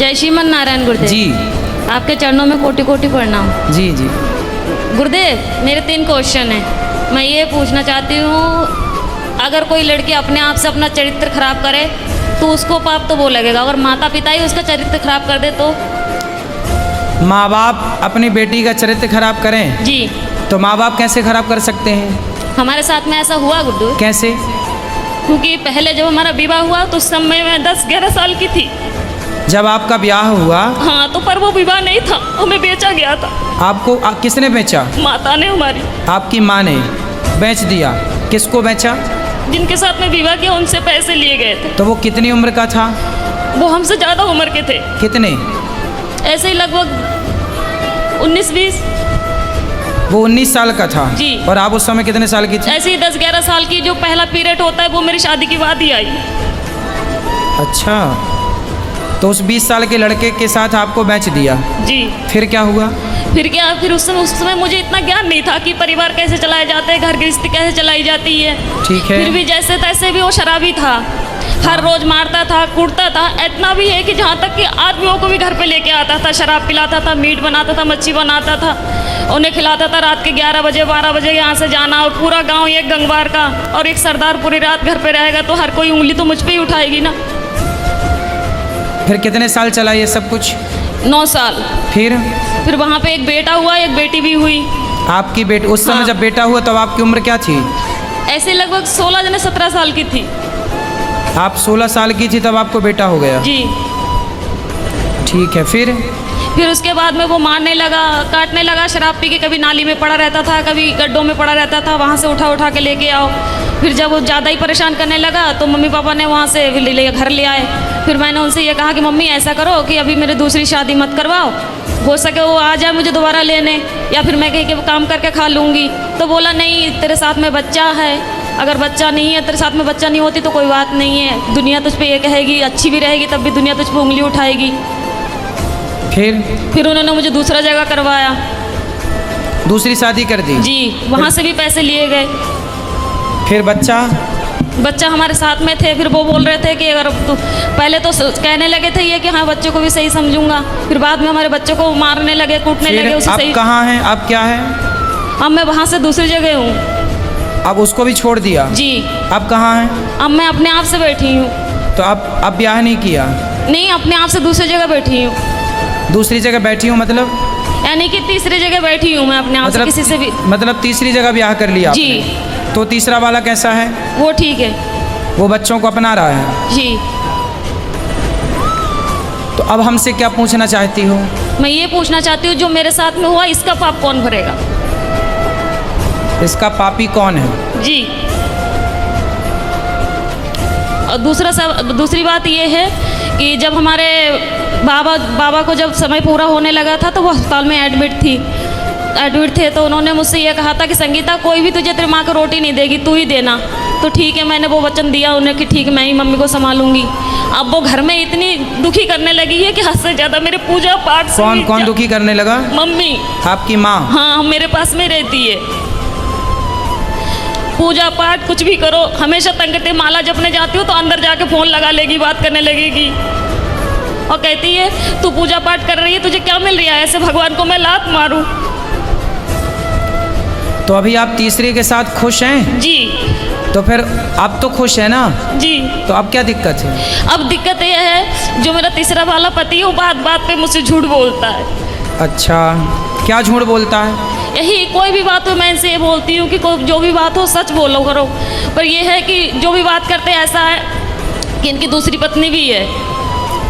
जय श्रीमन नारायण गुरुदेव जी आपके चरणों में कोटि कोटि प्रणाम। जी जी। गुरुदेव मेरे 3 क्वेश्चन हैं। मैं ये पूछना चाहती हूँ, अगर कोई लड़की अपने आप से अपना चरित्र खराब करे तो उसको पाप तो वो लगेगा, अगर माता पिता ही उसका चरित्र खराब कर दे तो? माँ बाप अपनी बेटी का चरित्र खराब करें जी तो माँ बाप कैसे खराब कर सकते हैं? हमारे साथ में ऐसा हुआ गुड्डू, कैसे? क्योंकि पहले जब हमारा विवाह हुआ तो उस समय मैं 10-11 साल की थी। जब आपका ब्याह हुआ हाँ, तो पर वो विवाह नहीं था, हमें बेचा गया था। आपको किसने बेचा? माता ने हमारी। आपकी माँ ने बेच दिया। किसको बेचा? जिनके साथ में विवाह किया उनसे पैसे लिए गए थे। तो वो कितनी उम्र का था? वो हमसे ज़्यादा उम्र के थे, कितने? ऐसे ही लगभग 19-20। वो 19 साल का था। जी। और आप उस समय कितने साल की थी? ऐसे ही 10-11 साल की जो पहला पीरियड होता है वो मेरी शादी के बाद ही आई। अच्छा, तो उस 20 साल के लड़के के साथ आपको बेच दिया। जी। फिर क्या हुआ? फिर क्या, फिर उस समय मुझे इतना ज्ञान नहीं था कि परिवार कैसे चलाए जाते हैं, घर गृहस्थी कैसे चलाई जाती है। ठीक है। फिर भी जैसे तैसे भी वो शराबी था, हर रोज मारता था, कूटता था। इतना भी है कि जहाँ तक कि आदमियों को भी घर पे लेके आता था, शराब पिलाता था, मीट बनाता था, मच्छी बनाता था, उन्हें खिलाता था। रात के 11 बजे 12 बजे यहाँ से जाना, और पूरा गाँव एक गंगवार का और एक सरदार पूरी रात घर पे रहेगा तो हर कोई उंगली तो मुझ पे ही उठाएगी ना। फिर कितने साल चला ये सब कुछ? 9 साल। फिर वहाँ पे एक बेटा हुआ, एक बेटी भी हुई। आपकी बेटी उस समय हाँ। जब बेटा हुआ तब आपकी उम्र क्या थी? ऐसे लगभग 16-17 साल की थी। आप 16 साल की थी तब आपको बेटा हो गया। जी। ठीक है। फिर उसके बाद में वो मारने लगा, काटने लगा, शराब पी के कभी नाली में पड़ा रहता था, कभी गड्ढों में पड़ा रहता था, वहाँ से उठा उठा के लेके आओ। फिर जब वो ज़्यादा ही परेशान करने लगा तो मम्मी पापा ने वहाँ से घर ले आए। फिर मैंने उनसे ये कहा कि मम्मी ऐसा करो कि अभी मेरे दूसरी शादी मत करवाओ, हो सके वो आ जाए मुझे दोबारा लेने, या फिर मैं कहीं के काम करके खा लूँगी। तो बोला नहीं, तेरे साथ में बच्चा है, अगर बच्चा नहीं है, तेरे साथ में बच्चा नहीं होती तो कोई बात नहीं है, दुनिया तुझ पे ये कहेगी, अच्छी भी रहेगी तब भी दुनिया तुझ पे उंगली उठाएगी। फिर उन्होंने मुझे दूसरा जगह करवाया, दूसरी शादी कर दी। जी। वहाँ से भी पैसे लिए गए। फिर बच्चा हमारे साथ में थे। फिर वो बोल रहे थे कि अगर तो पहले तो कहने लगे थे ये कि हाँ बच्चों को भी सही समझूंगा, फिर बाद में हमारे बच्चों को मारने लगे, कूटने लगे। उसे आप सही कहाँ हैं? आप क्या है? अब मैं वहाँ से दूसरी जगह हूँ। अब उसको भी छोड़ दिया? जी। अब कहाँ हैं? अब मैं अपने आप से बैठी हूँ। तो अब ब्याह नहीं किया? नहीं, अपने आप से दूसरी जगह बैठी हूँ। दूसरी जगह बैठी हूँ मतलब? यानी कि तीसरी जगह बैठी हूँ मैं अपने आप से, किसी से भी। मतलब तीसरी जगह ब्याह कर लिया जी। आपने। तो तीसरा वाला कैसा है? वो ठीक है। वो बच्चों को अपना रहा है? जी। तो अब हमसे क्या पूछना चाहती हो? मैं ये पूछना चाहती हूँ जो मेरे साथ में हुआ इसका पाप कौन भरेगा? इसका पापी कौन है? जी। और दूसरी बात ये है कि जब हमारे बाबा को जब समय पूरा होने लगा था तो वो अस्पताल में एडमिट थे। तो उन्होंने मुझसे ये कहा था कि संगीता कोई भी तुझे तेरी माँ को रोटी नहीं देगी, तू ही देना। तो ठीक है, मैंने वो वचन दिया उन्हें कि ठीक मैं ही मम्मी को संभालूंगी। अब वो घर में इतनी दुखी करने लगी है कि हद से ज़्यादा मेरे पूजा पाठ से। कौन दुखी करने लगा? मम्मी। आपकी माँ? हाँ, मेरे पास में रहती है। पूजा पाठ कुछ भी करो, हमेशा तंग करते। माला जपने जाती हो तो अंदर जाके फ़ोन लगा लेगी, बात करने लगेगी और कहती है तू पूजा पाठ कर रही है, तुझे क्या मिल रहा है, ऐसे भगवान को मैं लात मारूं। तो अभी आप तीसरे के साथ खुश हैं? जी। तो फिर आप तो खुश है ना? जी। तो अब क्या दिक्कत है? अब दिक्कत यह है जो मेरा तीसरा वाला पति है वो बात बात पे मुझसे झूठ बोलता है। अच्छा, क्या झूठ बोलता है? यही कोई भी बात हो मैं इनसे ये बोलती हूँ कि जो भी बात हो सच बोलो करो, पर यह है कि जो भी बात करते ऐसा है कि इनकी दूसरी पत्नी भी है।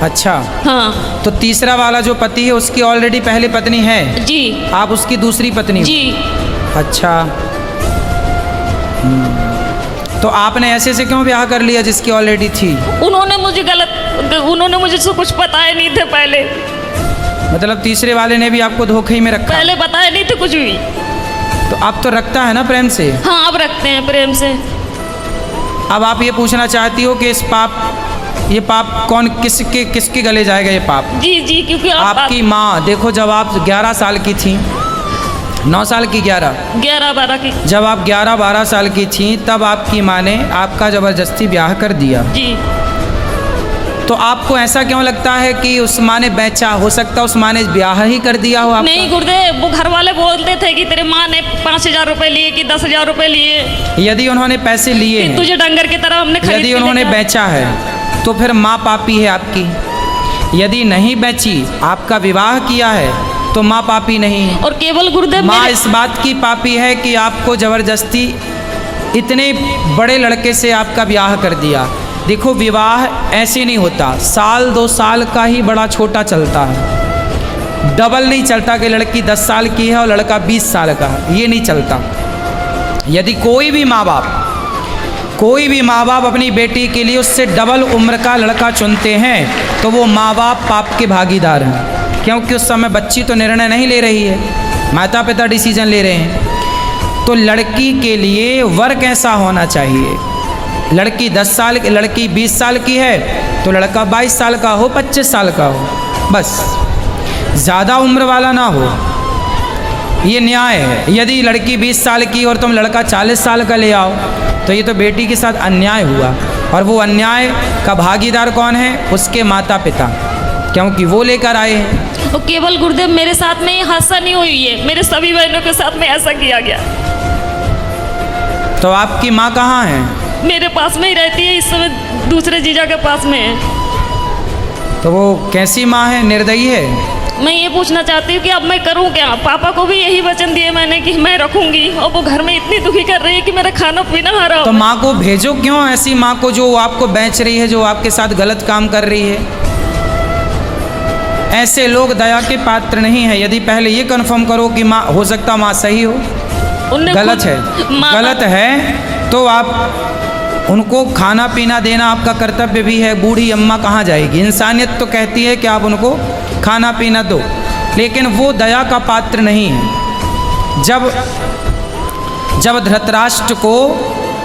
अच्छा। हाँ। तो तीसरा वाला जो पति है उसकी ऑलरेडी पहली पत्नी है? जी। आप उसकी दूसरी पत्नी हो? जी। अच्छा। तो आपने ऐसे से क्यों ब्याह कर लिया जिसकी ऑलरेडी थी? उन्होंने मुझे से कुछ बताया नहीं थे पहले। मतलब तीसरे वाले ने भी आपको धोखे ही में रखा? पहले बताया नहीं थे कुछ भी। तो अब तो रखता है ना प्रेम से? हाँ, अब रखते हैं प्रेम से। अब आप ये पूछना चाहती हो कि ये पाप कौन किसके गले जाएगा ये पाप? जी जी, क्योंकि आपकी माँ। देखो जब आप 11 साल की थी, 9 साल की, 11-12 की, जब आप 11-12 साल की थी तब आपकी माँ ने आपका ज़बरदस्ती ब्याह कर दिया। जी। तो आपको ऐसा क्यों लगता है कि उस माँ ने बेचा? हो सकता उस माँ ने ब्याह ही कर दिया हो आपका? नहीं गुरुदेव, वो घर वाले बोलते थे कि तेरे माँ ने 5,000 रुपए लिए कि 10,000 रुपए लिए, यदि उन्होंने पैसे लिए कि हैं, तुझे डंगर की तरह हमने खरीद यदि के उन्होंने लेकर- बेचा है तो फिर माँ पापी है आपकी। यदि नहीं बेची, आपका विवाह किया है, तो माँ पापी नहीं है। और केवल गुरुदेव माँ मेरे- इस बात की पापी है कि आपको जबरदस्ती इतने बड़े लड़के से आपका ब्याह कर दिया। देखो, विवाह ऐसे नहीं होता, साल 2 साल का ही बड़ा छोटा चलता है, डबल नहीं चलता कि लड़की 10 साल की है और लड़का 20 साल का है, ये नहीं चलता। यदि कोई भी माँ बाप अपनी बेटी के लिए उससे डबल उम्र का लड़का चुनते हैं तो वो माँ बाप पाप के भागीदार हैं, क्योंकि उस समय बच्ची तो निर्णय नहीं ले रही है, माता पिता डिसीजन ले रहे हैं। तो लड़की के लिए वर कैसा होना चाहिए? लड़की 10 साल, लड़की 20 साल की है तो लड़का 22 साल का हो, 25 साल का हो, बस ज़्यादा उम्र वाला ना हो, ये न्याय है। यदि लड़की 20 साल की और तुम लड़का 40 साल का ले आओ तो ये तो बेटी के साथ अन्याय हुआ, और वो अन्याय का भागीदार कौन है? उसके माता पिता, क्योंकि वो लेकर आए हैं। और केवल गुरुदेव मेरे साथ में ये हादसा नहीं हुई है, मेरे सभी बहनों के साथ में ऐसा किया गया। तो आपकी माँ कहाँ है? मेरे पास में ही रहती है, इस समय दूसरे जीजा के पास में है। तो वो कैसी माँ है? निर्दयी है? मैं ये पूछना चाहती हूँ कि अब मैं करूँ क्या? पापा को भी यही वचन दिए मैंने कि मैं रखूंगी, और वो घर में इतनी दुखी कर रही है कि मेरा खाना पीना हराम। तो माँ को भेजो क्यों, ऐसी माँ को जो आपको बेच रही है, जो आपके साथ गलत काम कर रही है। ऐसे लोग दया के पात्र नहीं है। यदि पहले ये कन्फर्म करो कि माँ, हो सकता माँ सही हो, उनने गलत खुद- है, माँ- गलत है तो आप उनको खाना पीना देना आपका कर्तव्य भी है। बूढ़ी अम्मा कहाँ जाएगी? इंसानियत तो कहती है कि आप उनको खाना पीना दो, लेकिन वो दया का पात्र नहीं है। जब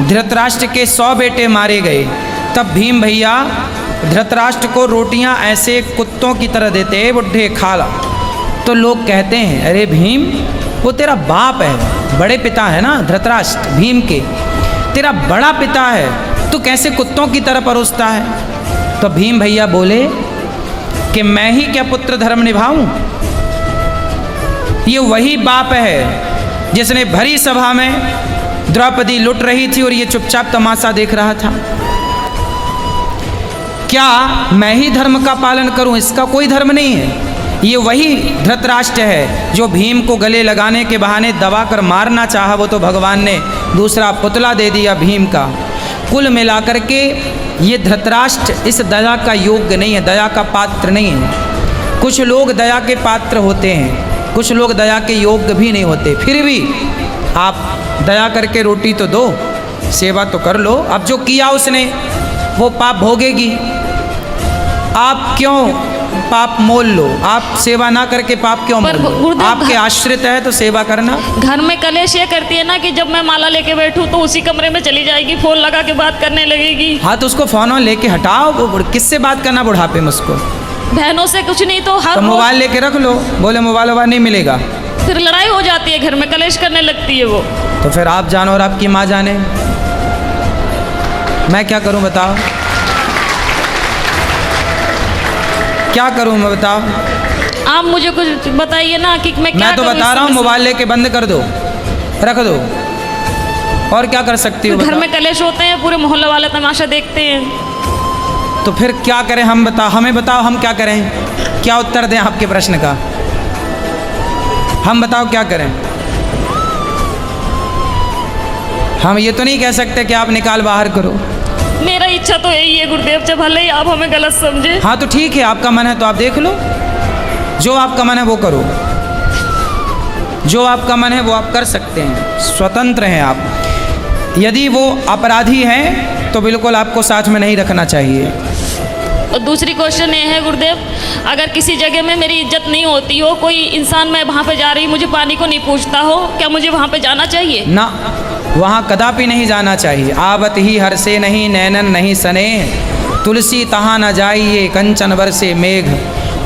धृतराष्ट्र के 100 बेटे मारे गए, तब भीम भैया धृतराष्ट्र को रोटियां ऐसे कुत्तों की तरह देते, बुढ़े खा ला। तो लोग कहते हैं, अरे भीम, वो तेरा बाप है, बड़े पिता है ना धृतराष्ट्र, भीम के तेरा बड़ा पिता है, तो कैसे कुत्तों की तरह परोसता है? तो भीम भैया बोले कि मैं ही क्या पुत्र धर्म निभाऊं? ये वही बाप है जिसने भरी सभा में द्रौपदी लुट रही थी और ये चुपचाप तमाशा देख रहा था। क्या मैं ही धर्म का पालन करूं? इसका कोई धर्म नहीं है। ये वही धृतराष्ट्र है जो भीम को गले लगाने के बहाने दबाकर मारना चाहा, वो तो भगवान ने दूसरा पुतला दे दिया भीम का। कुल मिलाकर के ये धृतराष्ट्र इस दया का योग्य नहीं है, दया का पात्र नहीं है। कुछ लोग दया के पात्र होते हैं, कुछ लोग दया के योग्य भी नहीं होते। फिर भी आप दया करके रोटी तो दो, सेवा तो कर लो। अब जो किया उसने वो पाप भोगेगी। आप क्यों पाप मोल लो? आप सेवा ना करके पाप क्यों मोल पर लो? गुरुदेव, आपके आश्रित है तो सेवा करना। घर में कलेश ये करती है ना कि जब मैं माला लेके बैठूं तो उसी कमरे में चली जाएगी, फोन लगा के बात करने लगेगी। हाँ, तो उसको फोन लेके हटाओ। वो किससे बात करना बुढ़ापे में उसको? बहनों से कुछ नहीं तो हर तो रोज मोबाइल लेके रख लो, बोले मोबाइल वोबाइल नहीं मिलेगा, फिर लड़ाई हो जाती है, घर में कलेश करने लगती है वो। तो फिर आप जानो और आपकी माँ जाने। मैं क्या करूं बताओ? क्या करूं मैं बताओ? आप मुझे कुछ बताइए ना कि मैं क्या मैं तो करूं बता इस रहा हूँ, समय से? मोबाइल लेके बंद कर दो, रख दो। और क्या कर सकती हो घर बताओ? में कलेश होते हैं, पूरे मोहल्ले वाले तमाशा देखते हैं। तो फिर क्या करें हम? बताओ, हमें बताओ, हम क्या करें? क्या उत्तर दें आपके प्रश्न का? हम बताओ क्या करें? हम ये तो नहीं कह सकते कि आप निकाल बाहर करो। मेरा इच्छा तो यही है गुरुदेव, जब भले ही आप हमें गलत समझे। हाँ तो ठीक है, आपका मन है तो आप देख लो, जो आपका मन है वो करो, जो आपका मन है वो आप कर सकते हैं, स्वतंत्र हैं आप। यदि वो अपराधी हैं तो बिल्कुल आपको साथ में नहीं रखना चाहिए। और दूसरी क्वेश्चन ये है गुरुदेव, अगर किसी जगह में मेरी इज्जत नहीं होती हो, कोई इंसान मैं वहाँ पे जा रही, मुझे पानी को नहीं पूछता हो, क्या मुझे वहाँ पे जाना चाहिए? ना, वहाँ कदापि नहीं जाना चाहिए। आवत ही हर से नहीं नैनन नहीं सने, तुलसी तहाँ न जाइए कंचन बरसे मेघ।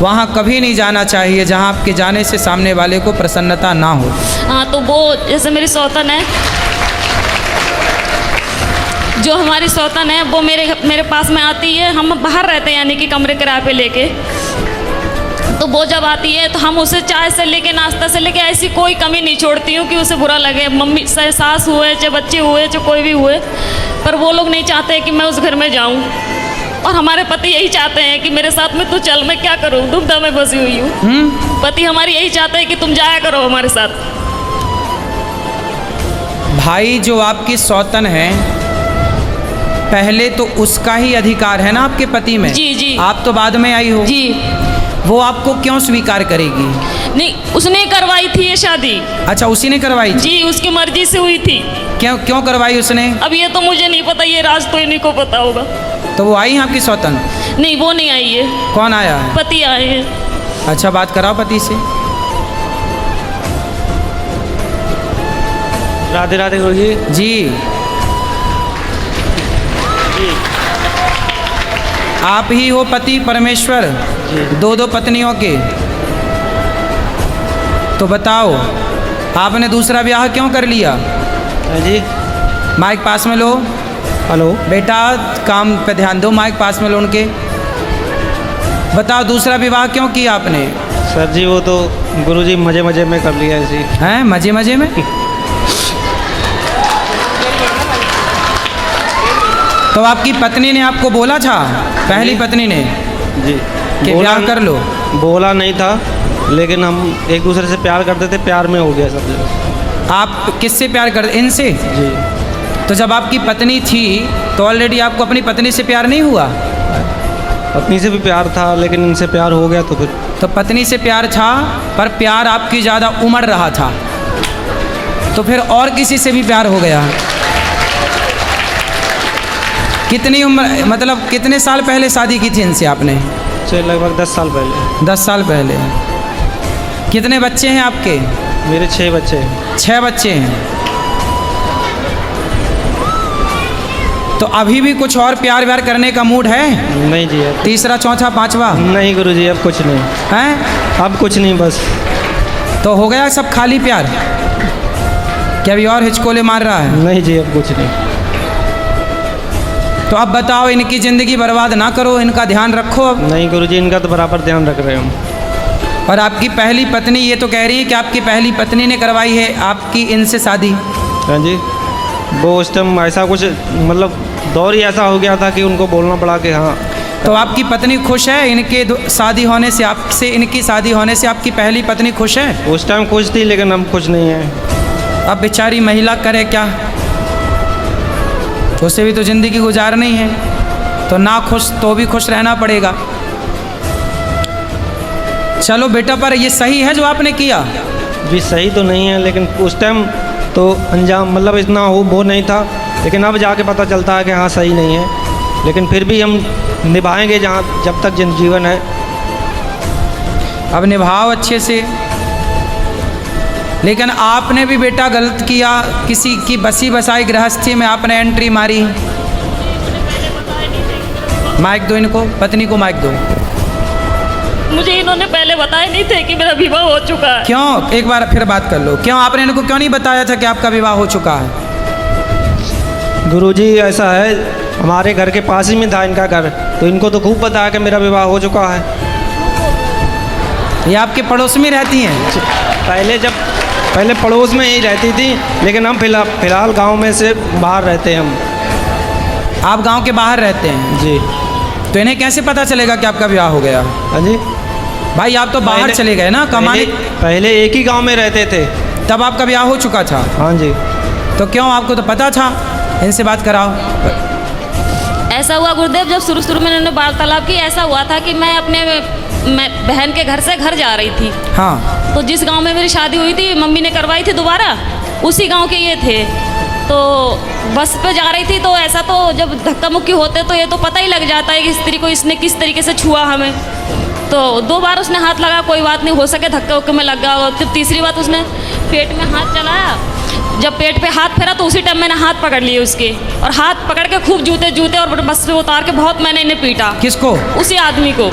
वहाँ कभी नहीं जाना चाहिए जहाँ आपके जाने से सामने वाले को प्रसन्नता ना हो। हाँ, तो वो जैसे मेरी सौतन है, जो हमारी सौतन है वो मेरे पास में आती है। हम बाहर रहते हैं यानी कि कमरे किराए पे लेके, तो वो जब आती है तो हम उसे चाय से लेके नाश्ता से लेके ऐसी कोई कमी नहीं छोड़ती हूँ कि उसे बुरा लगे। मम्मी चाहे सास हुए चाहे बच्चे हुए चाहे कोई भी हुए, पर वो लोग नहीं चाहते कि मैं उस घर में जाऊँ। और हमारे पति यही चाहते हैं कि मेरे साथ में तू चल, मैं क्या करूँ, दुविधा में फंसी हुई हूँ। पति हमारी यही चाहते हैं कि तुम जाया करो हमारे साथ। भाई जो आपकी सौतन है, पहले तो उसका ही अधिकार है ना आपके पति में। जी जी। आप तो बाद में आई हो। जी। वो आपको क्यों स्वीकार करेगी? नहीं, उसने करवाई थी ये शादी। अच्छा, उसी ने करवाई थी? जी, उसकी मर्जी से हुई थी। क्यों करवाई उसने? अब ये तो मुझे नहीं पता, ये राज तो इन्हीं को पता होगा। तो वो आई हैं आपकी सौतन? नहीं, वो नहीं आई है। कौन आया है? पति आए हैं। अच्छा, बात कराओ पति से। राधे राधे गुरुजी। जी, आप ही हो पति परमेश्वर, दो पत्नियों के। तो बताओ, आपने दूसरा ब्याह क्यों कर लिया? जी। माइक पास में लो। हेलो बेटा, काम पे ध्यान दो, माइक पास में लो उनके। बताओ, दूसरा विवाह क्यों किया आपने? सर जी, वो तो गुरुजी मजे मजे में कर लिया ऐसी। हैं, मजे मजे में? तो आपकी पत्नी ने आपको बोला था, पहली पत्नी ने, जी, कि ब्याह कर लो? बोला नहीं था, लेकिन हम एक दूसरे से प्यार करते थे, प्यार में हो गया सब जगह। आप किससे प्यार करते? इनसे? जी। तो जब आपकी पत्नी थी तो ऑलरेडी आपको अपनी पत्नी से प्यार नहीं हुआ? पत्नी से भी प्यार था, लेकिन इनसे प्यार हो गया तो फिर। तो पत्नी से प्यार था, पर प्यार आपकी ज़्यादा उमड़ रहा था, तो फिर और किसी से भी प्यार हो गया। कितनी उम्र, मतलब कितने साल पहले शादी की थी इनसे आपने? से लगभग 10 साल पहले। 10 साल पहले। कितने बच्चे हैं आपके? मेरे 6 बच्चे हैं। 6 बच्चे हैं। तो अभी भी कुछ और प्यार व्यार करने का मूड है? नहीं जी, अब तीसरा, चौथा, पांचवा? नहीं गुरुजी, अब कुछ नहीं। हैं? अब कुछ नहीं, बस। तो हो गया सब खाली प्यार? क्या अभी और हिचकोले मार रहा है? नहीं जी, अब कुछ नहीं। तो अब बताओ, इनकी ज़िंदगी बर्बाद ना करो, इनका ध्यान रखो अब। नहीं गुरुजी, इनका तो बराबर ध्यान रख रहे हम। और आपकी पहली पत्नी ये तो कह रही है कि आपकी पहली पत्नी ने करवाई है आपकी इनसे शादी? हाँ जी। वो उस टाइम ऐसा कुछ, मतलब दौर ही ऐसा हो गया था कि उनको बोलना पड़ा कि हाँ। तो आपकी पत्नी खुश है इनके शादी होने से, आपसे इनकी शादी होने से आपकी पहली पत्नी खुश है? उस टाइम खुश थी, लेकिन हम खुश नहीं हैं। अब बेचारी महिला करे क्या, उसे भी तो ज़िंदगी गुजारनी है, तो ना खुश तो भी खुश रहना पड़ेगा। चलो बेटा, पर ये सही है जो आपने किया? भी सही तो नहीं है, लेकिन उस टाइम तो अंजाम मतलब इतना वो नहीं था, लेकिन अब जाके पता चलता है कि हाँ सही नहीं है। लेकिन फिर भी हम निभाएंगे जहाँ जब तक जीवन है। अब निभाओ अच्छे से। लेकिन आपने भी बेटा गलत किया, किसी की बसी बसाई गृहस्थी में आपने एंट्री मारी। माइक दो इनको, पत्नी को माइक दो। मुझे इन्होंने पहले बताया नहीं थे कि मेरा विवाह हो चुका है। क्यों? एक बार फिर बात कर लो। क्यों आपने इनको क्यों नहीं बताया था कि आपका विवाह हो चुका है? गुरुजी, ऐसा है, हमारे घर के पास ही में था इनका घर, तो इनको तो खूब पता है कि मेरा विवाह हो चुका है। ये आपके पड़ोस में रहती हैं? पहले पड़ोस में ही रहती थी, लेकिन हम फिलहाल गांव में से बाहर रहते हैं हम। आप गांव के बाहर रहते हैं? जी। तो इन्हें कैसे पता चलेगा कि आपका विवाह हो गया? हाँ जी। भाई आप तो बाहर चले गए ना कमाने। पहले एक ही गांव में रहते थे, तब आपका ब्याह हो चुका था? हाँ जी। तो क्यों, आपको तो पता था? इनसे बात कराओ। ऐसा हुआ गुरुदेव, जब शुरू में इन्होंने वार्तालाप की, ऐसा हुआ था कि मैं बहन के घर से घर जा रही थी। हाँ। तो जिस गांव में मेरी शादी हुई थी, मम्मी ने करवाई थी दोबारा, उसी गांव के ये थे। तो बस पे जा रही थी, तो ऐसा तो जब धक्का मुक्की होते तो ये तो पता ही लग जाता है कि स्त्री को इसने किस तरीके से छुआ हमें। तो 2 बार उसने हाथ लगा, कोई बात नहीं, हो सके धक्के उक्के में लग गया। और फिर तीसरी बात उसने पेट में हाथ चलाया, जब पेट पे हाथ फेरा तो उसी टाइम मैंने हाथ पकड़ लिए उसके, और हाथ पकड़ के खूब जूते और बस से उतार के बहुत मैंने इन्हें पीटा। किसको? उसी आदमी को।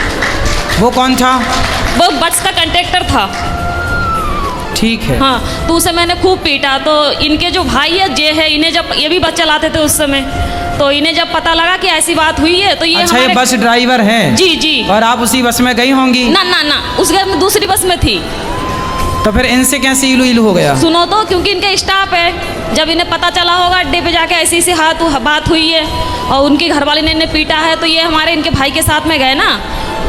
वो कौन था? वो बस का कंडक्टर था। ठीक है। हाँ, तो उसे मैंने खूब पीटा। तो इनके जो भाई है जे है, इन्हें जब ये भी बस चलाते थे उस समय, तो इन्हें जब पता लगा कि ऐसी बात हुई है तो ये अच्छा, ये बस ड्राइवर हैं? जी जी। और आप उसी बस में गई होंगी? ना ना ना, उस घर में दूसरी बस में थी। तो फिर इनसे कैसे इलू इलू हो गया? सुनो तो, क्योंकि इनके स्टाफ है, जब इन्हें पता चला होगा अड्डे पे जाके ऐसी ऐसी बात हुई है और उनकी घरवाली ने इन्हें पीटा है, तो ये हमारे इनके भाई के साथ में गए ना,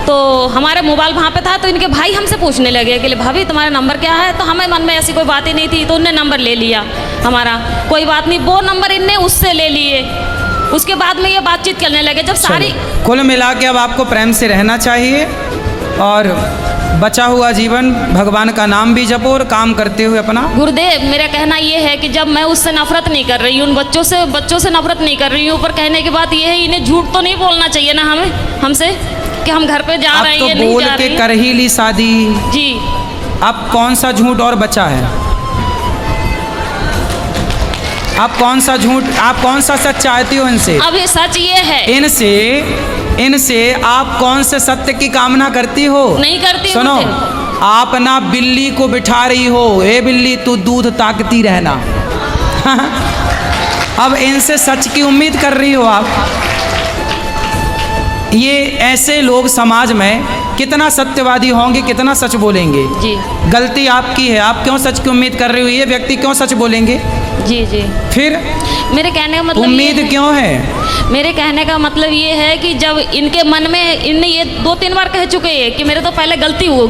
तो हमारे मोबाइल वहाँ पे था, तो इनके भाई हमसे पूछने लगे कि भाभी तुम्हारा नंबर क्या है? तो हमें मन में ऐसी कोई बात ही नहीं थी, तो उनने नंबर ले लिया हमारा। कोई बात नहीं, वो नंबर इनने उससे ले लिए। उसके बाद में ये बातचीत करने लगे जब सारी। कुल मिला के अब आपको प्रेम से रहना चाहिए और बचा हुआ जीवन भगवान का नाम भी जपो और काम करते हुए अपना। गुरुदेव, मेरा कहना ये है कि जब मैं उससे नफरत नहीं कर रही हूँ, उन बच्चों से नफरत नहीं कर रही हूँ, पर कहने की बात ये है इन्हें झूठ तो नहीं बोलना चाहिए ना हमसे कि हम घर पे जा रहे हैं, अब तो नहीं बोल जा के रही। कर ही ली शादी जी। अब कौन सा झूठ और बचा है? आप कौन सा झूठ, आप कौन सा सच चाहती हो इनसे? अब ये सच ये है, इनसे आप कौन से सत्य की कामना करती हो? नहीं करती। सुनो, आप ना बिल्ली को बिठा रही हो, ए बिल्ली तू दूध ताकती रहना। अब इनसे सच की उम्मीद कर रही हो आप। ये ऐसे लोग समाज में कितना सत्यवादी होंगे, कितना सच बोलेंगे? जी। गलती आपकी है, आप क्यों सच की उम्मीद कर रही हो? ये व्यक्ति क्यों सच बोलेंगे? जी जी। फिर मेरे कहने का मतलब उम्मीद क्यों है? मेरे कहने का मतलब ये है कि जब इनके मन में, इनने ये 2-3 बार कह चुके हैं कि मेरे तो पहले गलती हो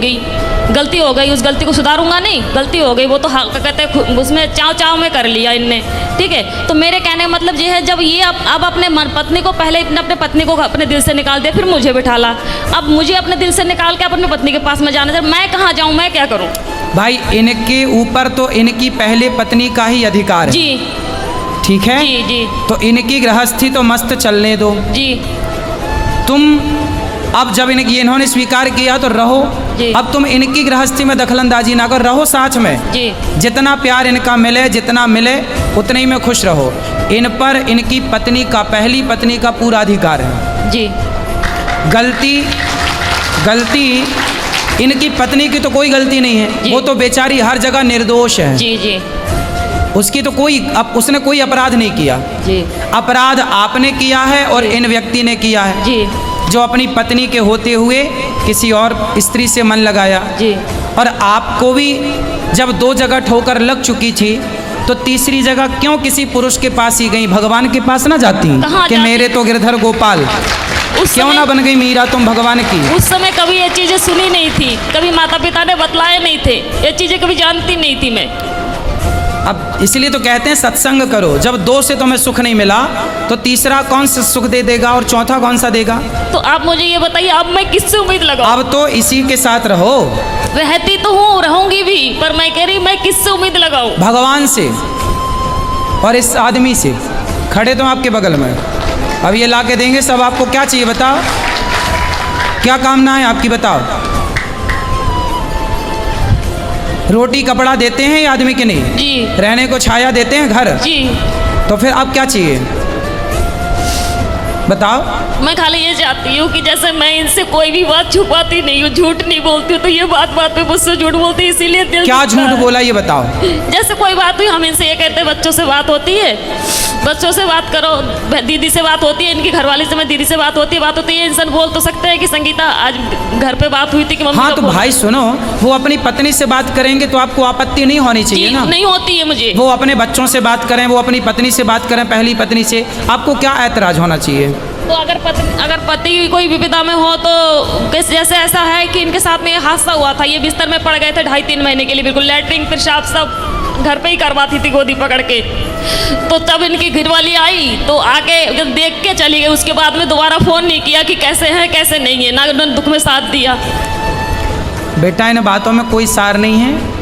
गई, उस गलती को सुधारूंगा नहीं, गलती हो गई, वो तो कहते उसमें चाव में कर लिया इनने, ठीक है। तो मेरे कहने का मतलब ये है, जब ये अब अपने पत्नी को, पहले अपने पत्नी को अपने दिल से निकाल दिया, फिर मुझे बिठाला, अब मुझे अपने दिल से निकाल के अपनी पत्नी के पास में जाना चाहिए। मैं कहाँ जाऊँ, मैं क्या करूँ? भाई इनके ऊपर तो इनकी पहले पत्नी का ही अधिकार है। जी। ठीक है जी जी। तो इनकी गृहस्थी तो मस्त चलने दो। जी। तुम अब जब इन्होंने स्वीकार किया तो रहो। जी। अब तुम इनकी गृहस्थी में दखलंदाजी ना करो, रहो साथ में। जी। जितना प्यार इनका मिले, जितना मिले उतने ही में खुश रहो। इन पर इनकी पत्नी का, पहली पत्नी का पूरा अधिकार है। जी। गलती इनकी पत्नी की तो कोई गलती नहीं है, वो तो बेचारी हर जगह निर्दोष है। जी जी। उसकी तो उसने कोई अपराध नहीं किया। जी। अपराध आपने किया है और इन व्यक्ति ने किया है। जी। जो अपनी पत्नी के होते हुए किसी और स्त्री से मन लगाया। जी। और आपको भी जब 2 जगह ठोकर लग चुकी थी तो तीसरी जगह क्यों किसी पुरुष के पास ही गई? भगवान के पास ना जाती कि मेरे तो गिरधर गोपाल? क्यों ना बन गई मीरा तुम भगवान की? उस समय कभी ये चीजें सुनी नहीं थी, कभी माता पिता ने बतलाए नहीं थे, ये चीजें कभी जानती नहीं थी मैं। अब इसलिए तो कहते हैं सत्संग करो। जब 2 से तुम्हें सुख नहीं मिला तो तीसरा कौन सा सुख दे देगा और चौथा कौन सा देगा? तो आप मुझे ये बताइए, अब मैं किससे उम्मीद लगाऊं? अब तो इसी के साथ रहो। रहती तो हूँ, रहूंगी भी, पर मैं कह रही मैं किससे उम्मीद लगाऊं? भगवान से और इस आदमी से। खड़े तो आपके बगल में, अब ये ला के देंगे सब। आपको क्या चाहिए बताओ, क्या कामना है आपकी बताओ? रोटी कपड़ा देते हैं ये आदमी के नहीं? जी। रहने को छाया देते हैं घर? जी। तो फिर अब क्या चाहिए बताओ? मैं खाली ये चाहती हूँ कि जैसे मैं इनसे कोई भी बात छुपाती नहीं हूँ, झूठ नहीं बोलती हूँ, तो ये बात पे मुझसे झूठ बोलती है, इसीलिए दिल क्या दुखता झूठ है। बोला ये बताओ? जैसे कोई बात हुई, हम इनसे ये कहते हैं बच्चों से बात होती है, बच्चों से बात करो, दीदी से बात होती है, इनकी घरवाली से मैं दीदी से बात होती है, इंसान बोल तो सकते हैं कि संगीता आज घर पे बात हुई थी कि मम्मी। हाँ तो भाई सुनो, वो अपनी पत्नी से बात करेंगे तो आपको आपत्ति नहीं होनी चाहिए ना? नहीं होती है मुझे। वो अपने बच्चों से बात करें, वो अपनी पत्नी से बात करें, पहली पत्नी से, आपको क्या ऐतराज होना चाहिए? तो अगर पति कोई विपदा में हो तो जैसे ऐसा है कि इनके साथ में ये हादसा हुआ था, ये बिस्तर में पड़ गए थे 2.5-3 महीने के लिए, बिल्कुल लैट्रिन पेशाब सब घर पे ही करवाती थी गोदी पकड़ के। तो तब इनकी घरवाली आई तो आके जब देख के चली गई, उसके बाद में दोबारा फ़ोन नहीं किया कि कैसे हैं कैसे नहीं है, ना उन्होंने दुख में साथ दिया। बेटा इन बातों में कोई सार नहीं है।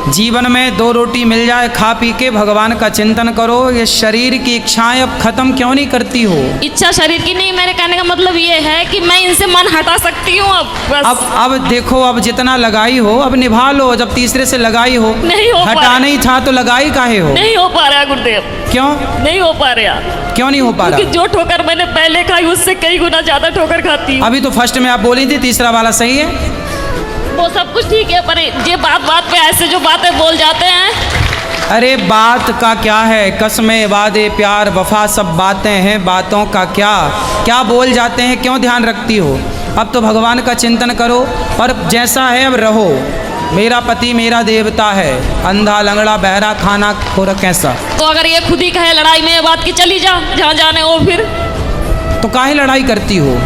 जीवन में 2 रोटी मिल जाए, खा पी के भगवान का चिंतन करो। ये शरीर की इच्छाएं अब खत्म क्यों नहीं करती हो? इच्छा शरीर की नहीं, मेरे कहने का मतलब ये है कि मैं इनसे मन हटा सकती हूँ अब बस। अब देखो, अब जितना लगाई हो अब निभा लो। जब तीसरे से लगाई हो, नहीं हो हटाना ही था तो लगाई काहे हो? नहीं हो पा रहा गुरुदेव। क्यों नहीं हो पा रहा? क्यों नहीं हो पा रहा? क्योंकि जो ठोकर मैंने पहले खाई उससे कई गुना ज्यादा ठोकर खाती हूँ। अभी तो फर्स्ट में आप बोली थी तीसरा वाला सही है। वो सब कुछ ठीक है, पर ये बात बात पे ऐसे जो बातें बोल जाते हैं। अरे बात का क्या है, कसमें वादे प्यार वफा सब बातें हैं, बातों का क्या क्या बोल जाते हैं, क्यों ध्यान रखती हो। अब तो भगवान का चिंतन करो और जैसा है अब रहो। मेरा पति मेरा देवता है, अंधा लंगड़ा बहरा खाना खोरा कैसा। तो अगर ये खुद ही कहे लड़ाई में ये बात की चली जा जहाँ जाने हो, फिर तो काहे लड़ाई करती हो।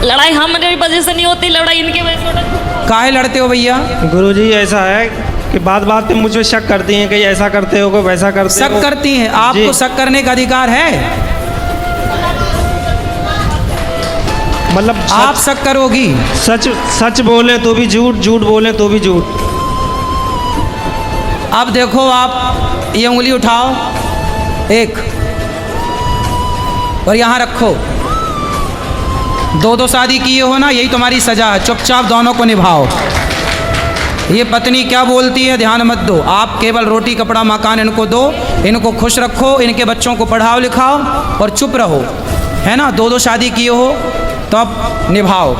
लड़ाई हमारी वजह से नहीं होती, लड़ाई इनकी वजह से होती है। काहे लड़ते हो भैया। गुरुजी ऐसा है कि बात बात पे मुझ पे शक करती हैं कि ऐसा करते हो, कोई वैसा करते हो। शक करती हैं, आपको जी। शक करने का अधिकार है। मतलब आप शक करोगी। सच सच बोले तो भी झूठ, झूठ बोले तो भी झूठ। अब देखो आप ये उंगली उठाओ एक और यहाँ रखो। दो दो शादी किए हो ना, यही तुम्हारी सजा है। चुपचाप दोनों को निभाओ। ये पत्नी क्या बोलती है ध्यान मत दो। आप केवल रोटी कपड़ा मकान इनको दो, इनको खुश रखो, इनके बच्चों को पढ़ाओ लिखाओ और चुप रहो, है ना। दो दो शादी किए हो तो अब निभाओ,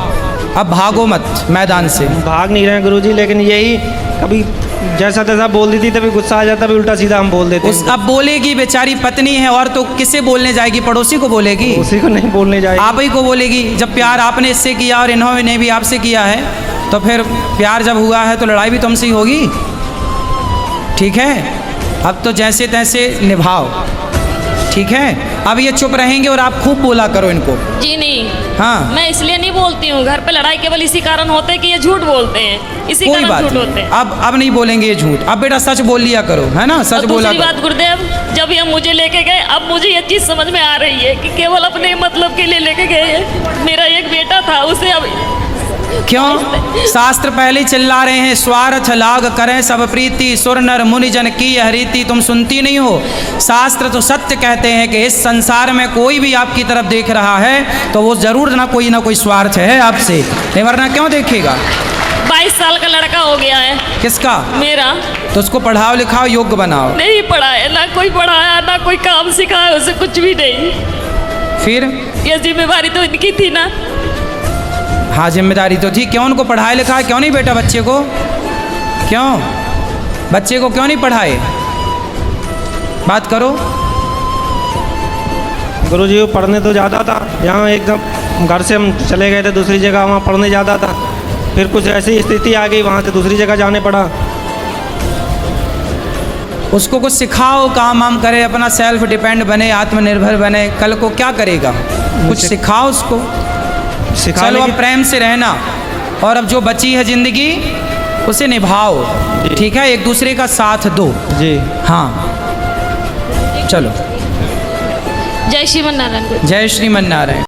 अब भागो मत मैदान से। भाग नहीं रहे हैं गुरुजी, लेकिन यही कभी जैसा तैसा बोल देती तभी गुस्सा आ जाता, भी उल्टा सीधा हम बोल देते हैं। अब बोलेगी, बेचारी पत्नी है और तो किससे बोलने जाएगी, पड़ोसी को बोलेगी, उसी को नहीं बोलने जाएगी, आप ही को बोलेगी। जब प्यार आपने इससे किया और इन्होंने भी आपसे किया है, तो फिर प्यार जब हुआ है तो लड़ाई भी तुमसे ही होगी। ठीक है, अब तो जैसे तैसे निभाओ, ठीक है। अब ये चुप रहेंगे और आप खूब बोला करो इनको। जी नहीं, हाँ, मैं इसलिए नहीं बोलती हूँ। घर पे लड़ाई केवल इसी कारण होते है कि ये झूठ बोलते हैं, इसी कोई कारण बात झूठ होते नहीं। हैं। अब नहीं बोलेंगे ये झूठ। अब बेटा सच बोल लिया करो, है ना, सच और बोला दूसरी करो। बात गुरुदेव, जब ये मुझे लेके गए, अब मुझे ये चीज़ समझ में आ रही है कि केवल अपने मतलब के लिए लेके गए हैं। मेरा एक बेटा था, उसे अब क्यों शास्त्र पहले चिल्ला रहे हैं, स्वार्थ लाग करें सब प्रीति, सुर नर मुनि जन की यह रीति। तुम सुनती नहीं हो। शास्त्र तो सत्य कहते हैं कि इस संसार में कोई भी आपकी तरफ देख रहा है तो वो जरूर ना कोई स्वार्थ है आपसे, नहीं वरना क्यों देखेगा। 22 साल का लड़का हो गया है किसका। मेरा। तो उसको पढ़ाओ लिखाओ, योग्य बनाओ। नहीं पढ़ाया, ना कोई पढ़ाया, ना कोई काम सिखाया, उसे कुछ भी नहीं। फिर ये जिम्मेवारी तो इनकी थी ना। हाँ जिम्मेदारी तो थी। क्यों उनको पढ़ाए लिखाए, क्यों नहीं बेटा बच्चे को, क्यों बच्चे को क्यों नहीं पढ़ाए, बात करो। गुरुजी वो पढ़ने तो जाता था, यहाँ एकदम घर से हम चले गए थे दूसरी जगह, वहाँ पढ़ने जाता था। फिर कुछ ऐसी स्थिति आ गई, वहाँ से दूसरी जगह जाने पड़ा। उसको कुछ सिखाओ, काम वाम करे, अपना सेल्फ डिपेंड बने, आत्मनिर्भर बने। कल को क्या करेगा, कुछ सिखाओ उसको। चलो अब प्रेम से रहना, और अब जो बची है जिंदगी उसे निभाओ, ठीक है, एक दूसरे का साथ दो। जी हाँ चलो। जय श्रीमन नारायण। जय श्रीमन नारायण।